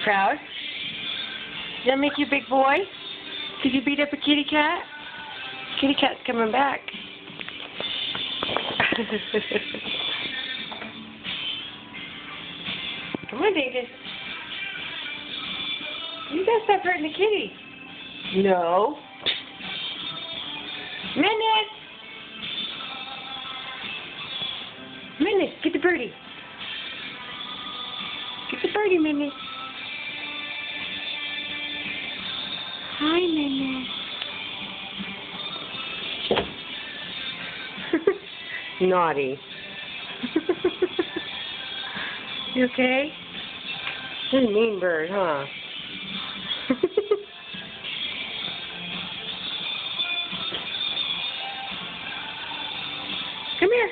Proud? Does that make you a big boy? Did you beat up a kitty cat? Kitty cat's coming back. Come on, David. You gotta stop hurting the kitty. No. Minute! Minute, get the birdie. Get the birdie, Minute. Hi, Minute. Naughty. You okay? You're a mean bird, huh? Come here.